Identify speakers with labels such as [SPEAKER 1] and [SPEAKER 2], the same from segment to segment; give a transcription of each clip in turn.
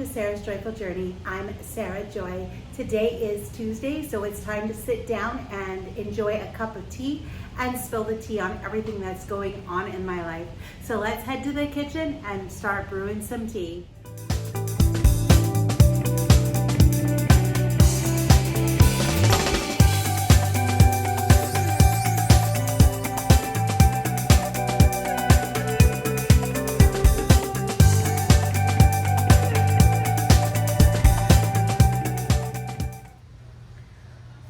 [SPEAKER 1] to Sarah's Joyful Journey. I'm Sarah Joy. Today is Tuesday, so it's time to sit down and enjoy a cup of tea and spill the tea on everything that's going on in my life. So let's head to the kitchen and start brewing some tea.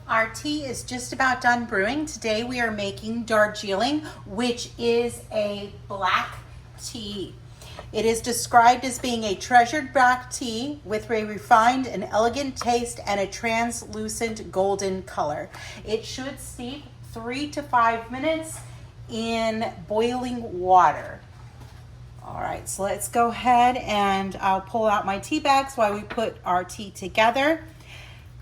[SPEAKER 1] Our tea is just about done brewing. Today we are making Darjeeling, which is a black tea. It is described as being a treasured black tea with a refined and elegant taste and a translucent golden color. It should steep 3 to 5 minutes in boiling water. All right, so let's go ahead and I'll pull out my tea bags while we put our tea together.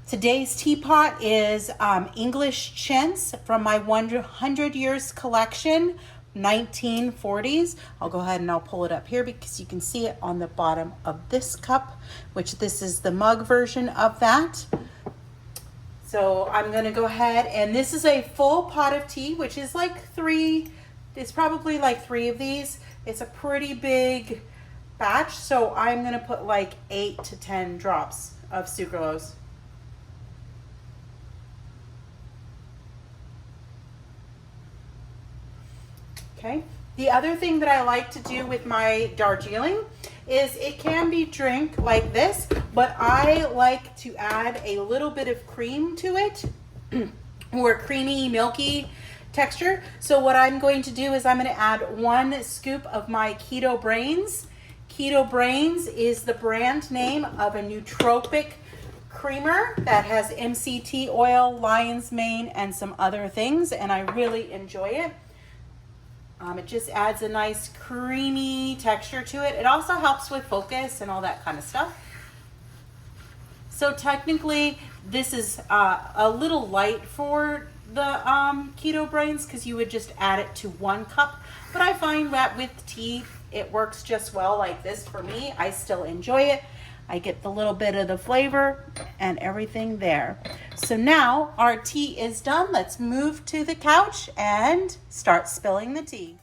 [SPEAKER 1] Today's teapot is English Chintz from my 100 Years collection, 1940s. I'll go ahead and I'll pull it up here because you can see it on the bottom of this cup, which this is the mug version of that. So I'm gonna go ahead, and this is a full pot of tea, which is like it's probably like 3 of these. It's a pretty big batch, so I'm gonna put like 8 to 10 drops of sucralose. Okay. The other thing that I like to do with my Darjeeling is it can be drank like this, but I like to add a little bit of cream to it or creamy, milky texture. So what I'm going to do is I'm going to add 1 scoop of my Keto Brains. Keto Brains is the brand name of a nootropic creamer that has MCT oil, lion's mane, and some other things, and I really enjoy it. It just adds a nice creamy texture to it. It also helps with focus and all that kind of stuff. So technically, this is a little light for the Keto Brains because you would just add it to 1 cup. But I find that with tea, it works just well like this for me. I still enjoy it. I get the little bit of the flavor and everything there. So now our tea is done. Let's move to the couch and start spilling the tea.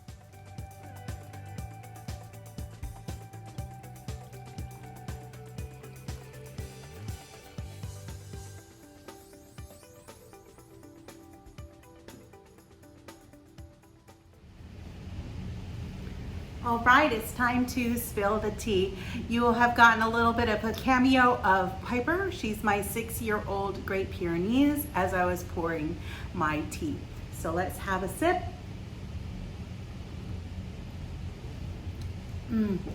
[SPEAKER 1] All right, it's time to spill the tea. You will have gotten a little bit of a cameo of Piper. She's my 6-year-old Great Pyrenees as I was pouring my tea. So let's have a sip.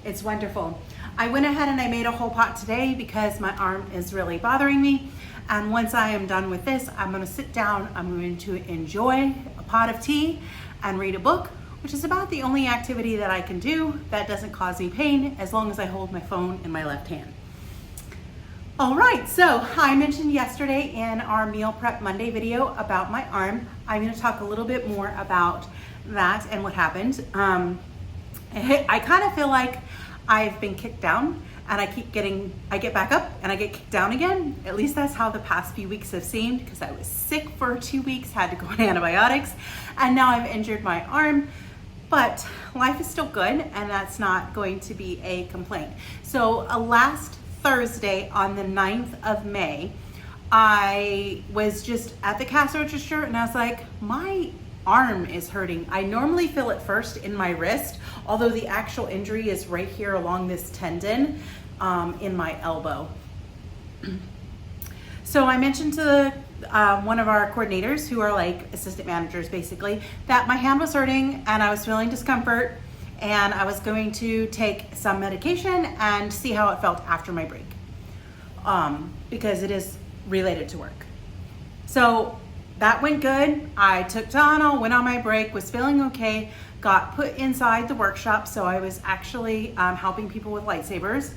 [SPEAKER 1] It's wonderful. I went ahead and I made a whole pot today because my arm is really bothering me. And once I am done with this, I'm gonna sit down, I'm going to enjoy a pot of tea and read a book, which is about the only activity that I can do that doesn't cause me pain as long as I hold my phone in my left hand. All right, so I mentioned yesterday in our Meal Prep Monday video about my arm. I'm gonna talk a little bit more about that and what happened. I kind of feel like I've been kicked down and I get back up and I get kicked down again. At least that's how the past few weeks have seemed because I was sick for 2 weeks, had to go on antibiotics, and now I've injured my arm. But life is still good, and that's not going to be a complaint. So last Thursday on the 9th of May, I was just at the cash register and I was like, my arm is hurting. I normally feel it first in my wrist, although the actual injury is right here along this tendon in my elbow. So I mentioned to one of our coordinators, who are like assistant managers basically, that my hand was hurting and I was feeling discomfort and I was going to take some medication and see how it felt after my break because it is related to work. So that went good. I took Tylenol, went on my break, was feeling okay, got put inside the workshop. So I was actually helping people with lightsabers.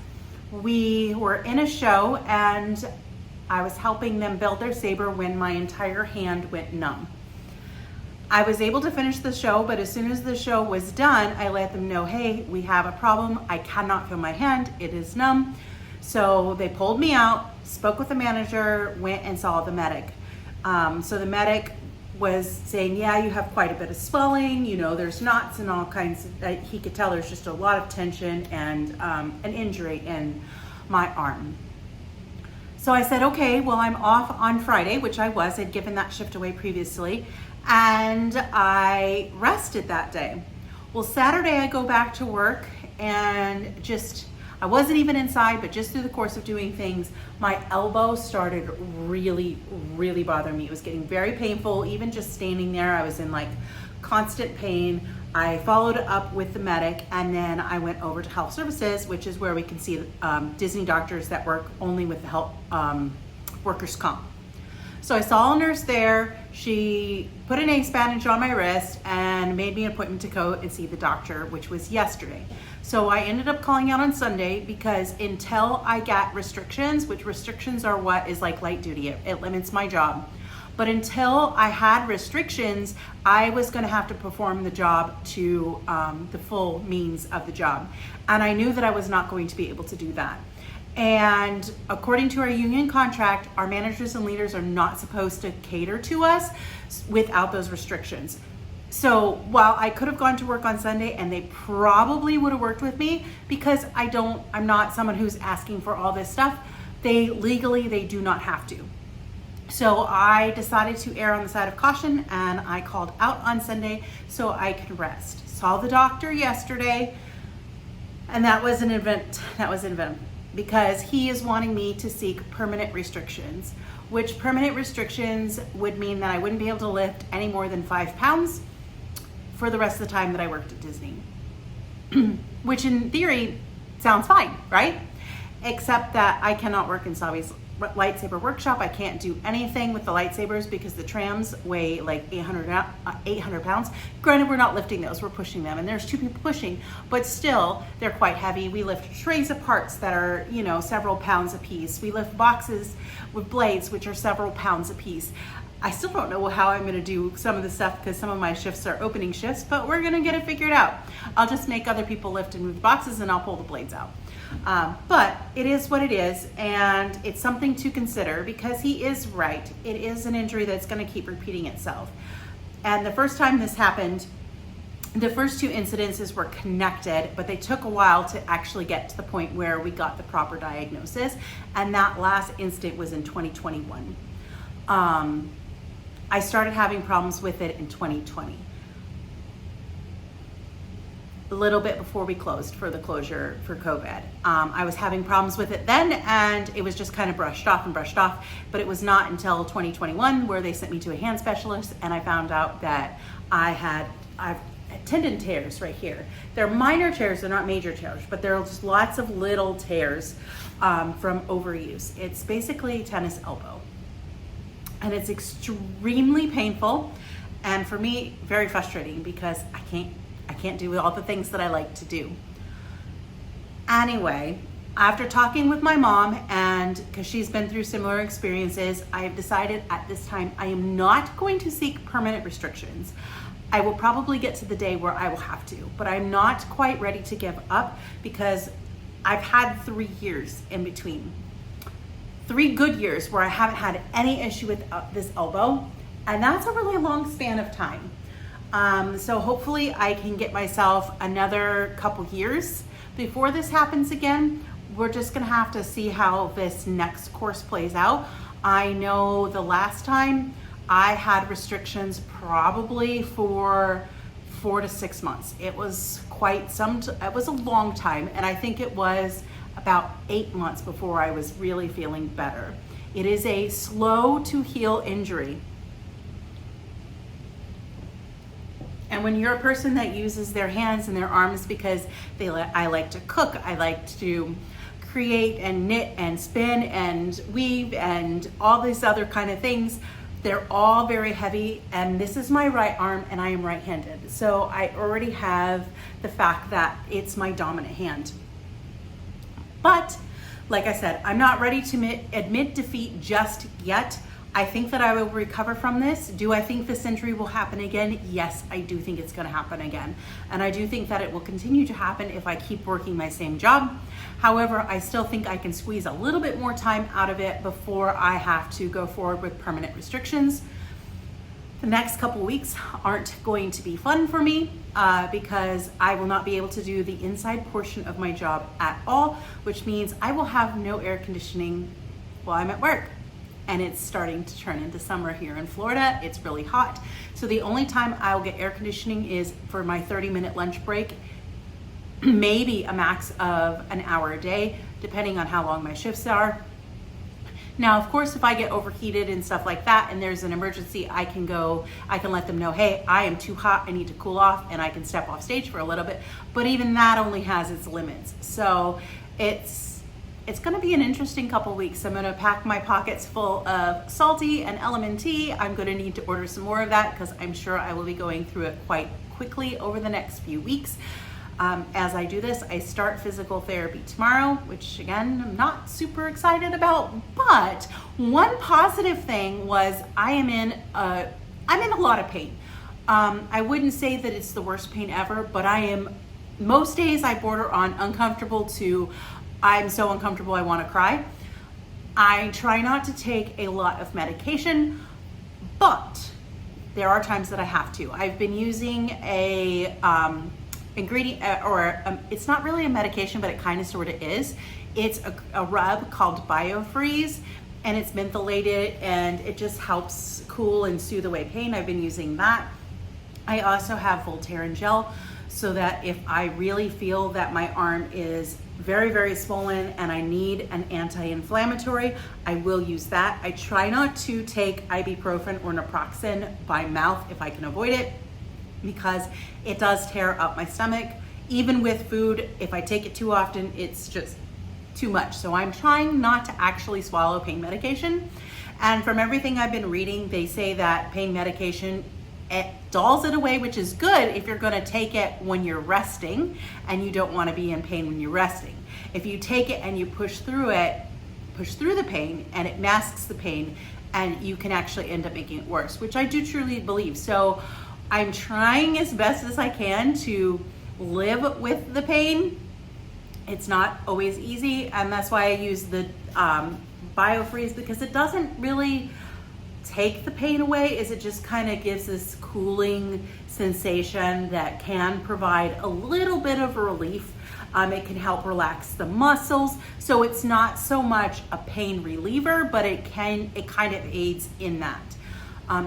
[SPEAKER 1] We were in a show and I was helping them build their saber when my entire hand went numb. I was able to finish the show, but as soon as the show was done, I let them know, hey, we have a problem. I cannot feel my hand, it is numb. So they pulled me out, spoke with the manager, went and saw the medic. So the medic was saying, yeah, you have quite a bit of swelling, you know, there's knots and all kinds of, he could tell there's just a lot of tension and an injury in my arm. So I said, okay, well, I'm off on Friday, which I was. I'd given that shift away previously, and I rested that day. Well, Saturday I go back to work, and I wasn't even inside, but just through the course of doing things, my elbow started really, really bothering me. It was getting very painful. Even just standing there, I was in like constant pain. I followed up with the medic, and then I went over to health services, which is where we can see Disney doctors that work only with the health workers' comp. So I saw a nurse there. She put an ace bandage on my wrist and made me an appointment to go and see the doctor, which was yesterday. So I ended up calling out on Sunday because until I got restrictions, which restrictions are what is like light duty, it limits my job. But until I had restrictions, I was gonna have to perform the job to the full means of the job. And I knew that I was not going to be able to do that. And according to our union contract, our managers and leaders are not supposed to cater to us without those restrictions. So while I could have gone to work on Sunday and they probably would have worked with me, because I'm not someone who's asking for all this stuff, they do not have to. So I decided to err on the side of caution, and I called out on Sunday so I could rest. Saw the doctor yesterday, and that was an event. Because he is wanting me to seek permanent restrictions, which permanent restrictions would mean that I wouldn't be able to lift any more than 5 pounds for the rest of the time that I worked at Disney. Which in theory sounds fine, right? Except that I cannot work in Sabi's lightsaber workshop. I can't do anything with the lightsabers because the trams weigh like 800 pounds. Granted, we're not lifting those, we're pushing them, and there's 2 people pushing, but still they're quite heavy. We lift trays of parts that are, you know, several pounds a piece. We lift boxes with blades, which are several pounds a piece. I still don't know how I'm gonna do some of the stuff because some of my shifts are opening shifts, but we're gonna get it figured out. I'll just make other people lift and move boxes, and I'll pull the blades out. But it is what it is, and it's something to consider because he is right. It is an injury that's going to keep repeating itself. And the first time this happened, the first 2 incidences were connected, but they took a while to actually get to the point where we got the proper diagnosis. And that last incident was in 2021. I started having problems with it in 2020. A little bit before we closed for the closure for COVID. I was having problems with it then, and it was just kind of brushed off, but it was not until 2021 where they sent me to a hand specialist, and I found out that I've tendon tears right here. They're minor tears, they're not major tears, but there are just lots of little tears from overuse. It's basically tennis elbow, and it's extremely painful, and for me, very frustrating because I can't do all the things that I like to do. Anyway, after talking with my mom, and because she's been through similar experiences, I have decided at this time I am not going to seek permanent restrictions. I will probably get to the day where I will have to, but I'm not quite ready to give up because I've had 3 years in between. 3 good years where I haven't had any issue with this elbow, and that's a really long span of time. So hopefully I can get myself another couple years before this happens again. We're just gonna have to see how this next course plays out. I know the last time I had restrictions probably for 4 to 6 months. It was it was a long time, and I think it was about 8 months before I was really feeling better. It is a slow to heal injury. And when you're a person that uses their hands and their arms because I like to cook, I like to create and knit and spin and weave and all these other kind of things, they're all very heavy, and this is my right arm and I am right-handed. So I already have the fact that it's my dominant hand. But like I said, I'm not ready to admit defeat just yet. I think that I will recover from this. Do I think this injury will happen again? Yes, I do think it's going to happen again. And I do think that it will continue to happen if I keep working my same job. However, I still think I can squeeze a little bit more time out of it before I have to go forward with permanent restrictions. The next couple weeks aren't going to be fun for me because I will not be able to do the inside portion of my job at all, which means I will have no air conditioning while I'm at work. And it's starting to turn into summer here in Florida. It's really hot. So the only time I'll get air conditioning is for my 30-minute lunch break, maybe a max of an hour a day, depending on how long my shifts are. Now, of course, if I get overheated and stuff like that, and there's an emergency, I can let them know, hey, I am too hot, I need to cool off, and I can step off stage for a little bit. But even that only has its limits. So it's going to be an interesting couple weeks. I'm going to pack my pockets full of salty and element tea. I'm going to need to order some more of that because I'm sure I will be going through it quite quickly over the next few weeks. As I do this, I start physical therapy tomorrow, which again, I'm not super excited about, but one positive thing was I'm in a lot of pain. I wouldn't say that it's the worst pain ever, but most days I border on uncomfortable to I'm so uncomfortable I want to cry. I try not to take a lot of medication, but there are times that I have to. I've been using a ingredient, it's not really a medication, but it kind of sort of is. It's a rub called BioFreeze, and it's mentholated, and it just helps cool and soothe away pain. I've been using that. I also have Voltaren gel, so that if I really feel that my arm is very, very swollen and I need an anti-inflammatory, I will use that. I try not to take ibuprofen or naproxen by mouth if I can avoid it, because it does tear up my stomach. Even with food, if I take it too often, it's just too much. So I'm trying not to actually swallow pain medication. And from everything I've been reading, they say that pain medication, it dulls it away, which is good if you're going to take it when you're resting and you don't want to be in pain when you're resting. If you take it and you push through the pain, and it masks the pain, and you can actually end up making it worse, which I do truly believe. So I'm trying as best as I can to live with the pain. It's not always easy, and that's why I use the BioFreeze, because it doesn't really take the pain away, it just kind of gives this cooling sensation that can provide a little bit of relief. It can help relax the muscles, so it's not so much a pain reliever, but it kind of aids in that.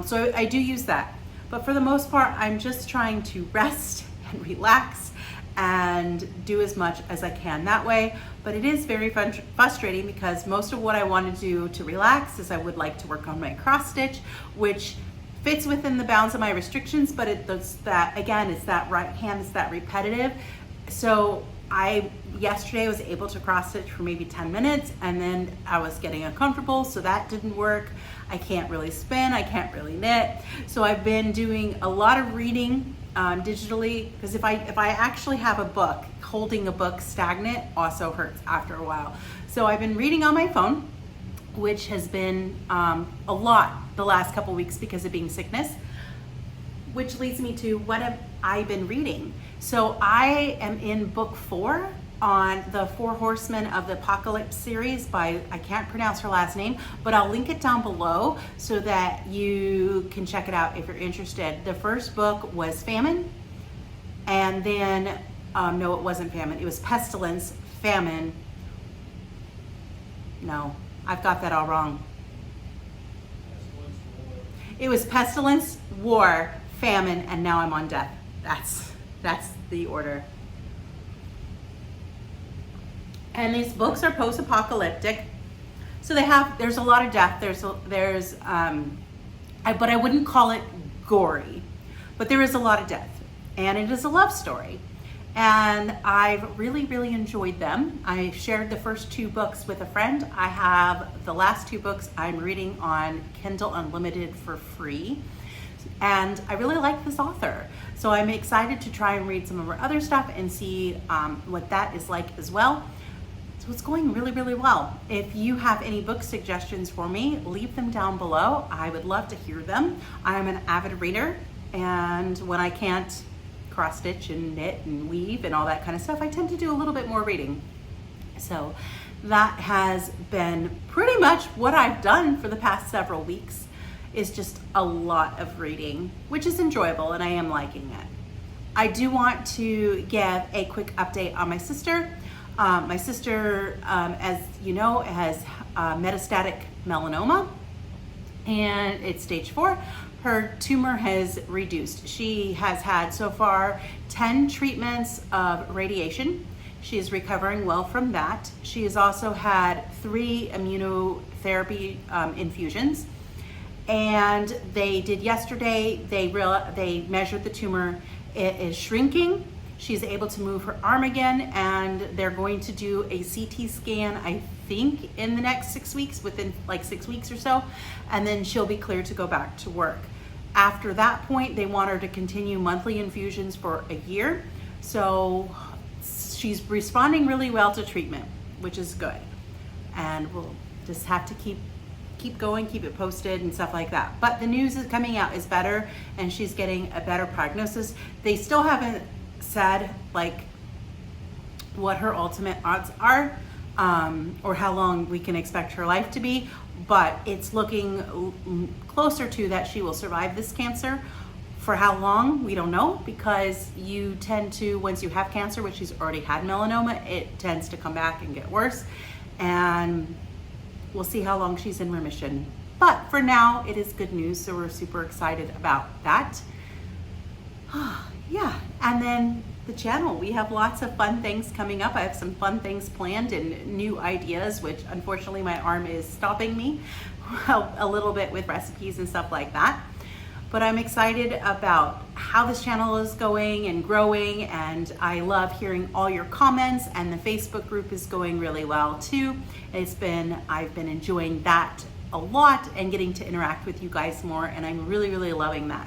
[SPEAKER 1] So I do use that, but for the most part, I'm just trying to rest and relax and do as much as I can that way. But it is very frustrating because most of what I want to do to relax is I would like to work on my cross stitch, which fits within the bounds of my restrictions, but it does that, again, it's that right hand, it's that repetitive. So yesterday I was able to cross stitch for maybe 10 minutes, and then I was getting uncomfortable, so that didn't work. I can't really spin, I can't really knit. So I've been doing a lot of reading digitally, because if I actually have a book, holding a book stagnant also hurts after a while. So I've been reading on my phone, which has been a lot the last couple weeks because of being sickness, which leads me to what have I been reading. So I am in book 4 on the 4 Horsemen of the Apocalypse series by, I can't pronounce her last name, but I'll link it down below so that you can check it out if you're interested. The first book was Famine, and then, no, it wasn't Famine, it was Pestilence, Famine. No, I've got that all wrong. It was Pestilence, War, Famine, and now I'm on Death. That's the order. And these books are post-apocalyptic, so there's a lot of death. But I wouldn't call it gory, but there is a lot of death, and it is a love story. And I've really, really enjoyed them. I shared the first 2 books with a friend. I have the last 2 books I'm reading on Kindle Unlimited for free. And I really like this author. So I'm excited to try and read some of her other stuff and see what that is like as well. So So it's going really, really well. If you have any book suggestions for me, leave them down below. I would love to hear them. I'm an avid reader, and when I can't cross stitch and knit and weave and all that kind of stuff, I tend to do a little bit more reading. So that has been pretty much what I've done for the past several weeks, is just a lot of reading, which is enjoyable and I am liking it. I do want to give a quick update on my sister. My sister, as you know, has metastatic melanoma, and it's stage 4. Her tumor has reduced. She has had so far 10 treatments of radiation. She is recovering well from that. She has also had 3 immunotherapy infusions, and they did yesterday. They measured the tumor. It is shrinking. She's able to move her arm again, and they're going to do a CT scan, I think, in the next 6 weeks, within like 6 weeks or so, and then she'll be cleared to go back to work. After that point, they want her to continue monthly infusions for a year. So she's responding really well to treatment, which is good. And we'll just have to keep going, keep it posted and stuff like that. But the news is coming out is better, and she's getting a better prognosis. They still haven't said like what her ultimate odds are, or how long we can expect her life to be, but it's looking closer to that she will survive this cancer. For how long, we don't know, because you tend to, once you have cancer, which she's already had melanoma, it tends to come back and get worse, and we'll see how long she's in remission. But for now, it is good news, so we're super excited about that. Yeah, and then the channel, we have lots of fun things coming up. I have some fun things planned and new ideas, which unfortunately my arm is stopping me a little bit with recipes and stuff like that. But I'm excited about how this channel is going and growing, and I love hearing all your comments, and the Facebook group is going really well too. I've been enjoying that a lot and getting to interact with you guys more, and I'm really, really loving that.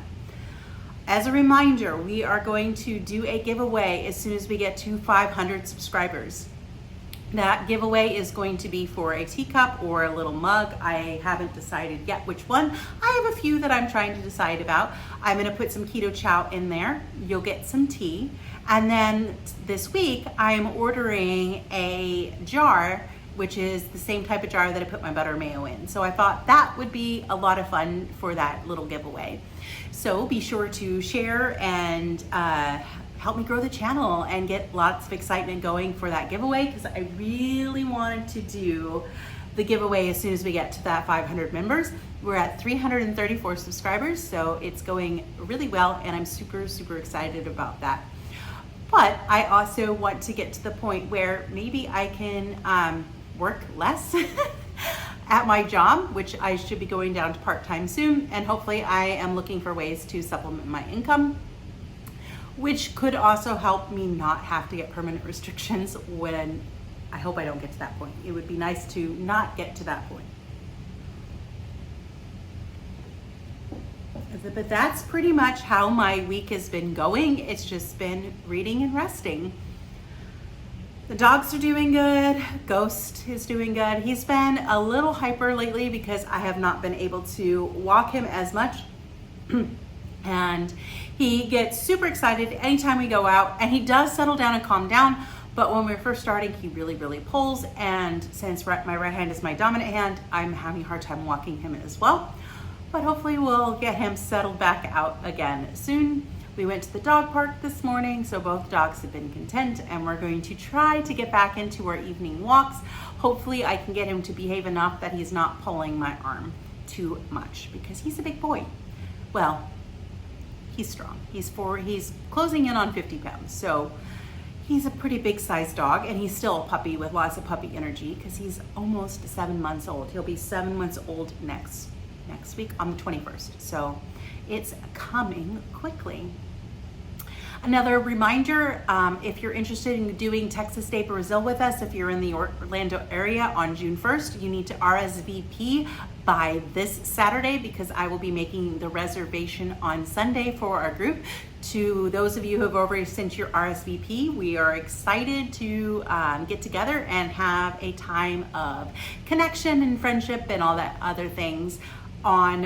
[SPEAKER 1] As a reminder, we are going to do a giveaway as soon as we get to 500 subscribers. That giveaway is going to be for a teacup or a little mug. I haven't decided yet which one. I have a few that I'm trying to decide about. I'm gonna put some keto chow in there. You'll get some tea. And then this week, I'm ordering a jar, which is the same type of jar that I put my butter mayo in. So I thought that would be a lot of fun for that little giveaway. So be sure to share and help me grow the channel and get lots of excitement going for that giveaway, because I really wanted to do the giveaway as soon as we get to that 500 members. We're at 334 subscribers, so it's going really well, and I'm super, super excited about that. But I also want to get to the point where maybe I can work less at my job, which I should be going down to part-time soon, and hopefully I am looking for ways to supplement my income, which could also help me not have to get permanent restrictions when I hope I don't get to that point. It would be nice to not get to that point. But that's pretty much how my week has been going. It's just been reading and resting. The dogs are doing good. Ghost is doing good. He's been a little hyper lately because I have not been able to walk him as much. And he gets super excited anytime we go out, and he does settle down and calm down. But when we're first starting, he really, really pulls. And since my right hand is my dominant hand, I'm having a hard time walking him as well. But hopefully we'll get him settled back out again soon. We went to the dog park this morning, so both dogs have been content, and we're going to try to get back into our evening walks. Hopefully I can get him to behave enough that he's not pulling my arm too much, because he's a big boy. Well, he's strong. He's closing in on 50 pounds, so he's a pretty big sized dog, and he's still a puppy with lots of puppy energy because he's almost 7 months old. He'll be 7 months old next week on the 21st. So it's coming quickly. Another reminder, if you're interested in doing Texas Day Brazil with us, if you're in the Orlando area on June 1st, you need to RSVP by this Saturday because I will be making the reservation on Sunday for our group. To those of you who have already sent your RSVP, we are excited to get together and have a time of connection and friendship and all that other things on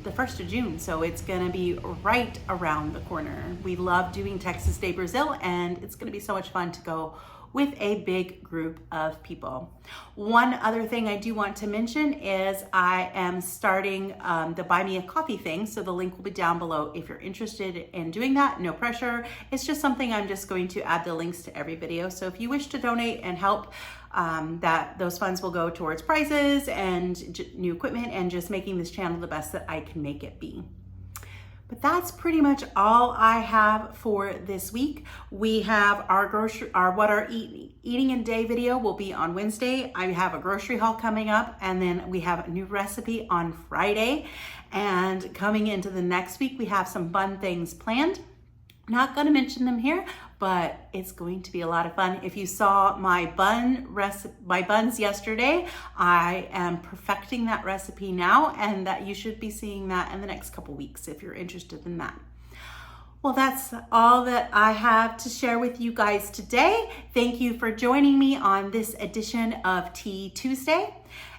[SPEAKER 1] the 1st of June. So it's gonna be right around the corner. We love doing Texas Day Brazil, and it's gonna be so much fun to go with a big group of people. One other thing I do want to mention is I am starting the Buy Me a Coffee thing, so the link will be down below if you're interested in doing that. No pressure. It's just something I'm just going to add the links to every video. So if you wish to donate and help, those funds will go towards prizes and new equipment and just making this channel the best that I can make it be. But that's pretty much all I have for this week. We have what our eating in day video will be on Wednesday. I have a grocery haul coming up, and then we have a new recipe on Friday. And coming into the next week, we have some fun things planned. Not gonna mention them here, but it's going to be a lot of fun. If you saw my buns yesterday, I am perfecting that recipe now, and that you should be seeing that in the next couple weeks if you're interested in that. Well, that's all that I have to share with you guys today. Thank you for joining me on this edition of Tea Tuesday.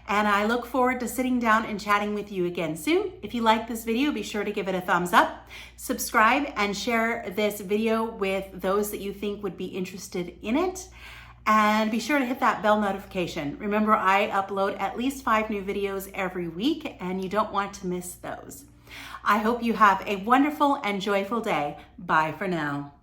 [SPEAKER 1] And I look forward to sitting down and chatting with you again soon. If you like this video, be sure to give it a thumbs up, subscribe, and share this video with those that you think would be interested in it. And be sure to hit that bell notification. Remember, I upload at least 5 new videos every week, and you don't want to miss those. I hope you have a wonderful and joyful day. Bye for now.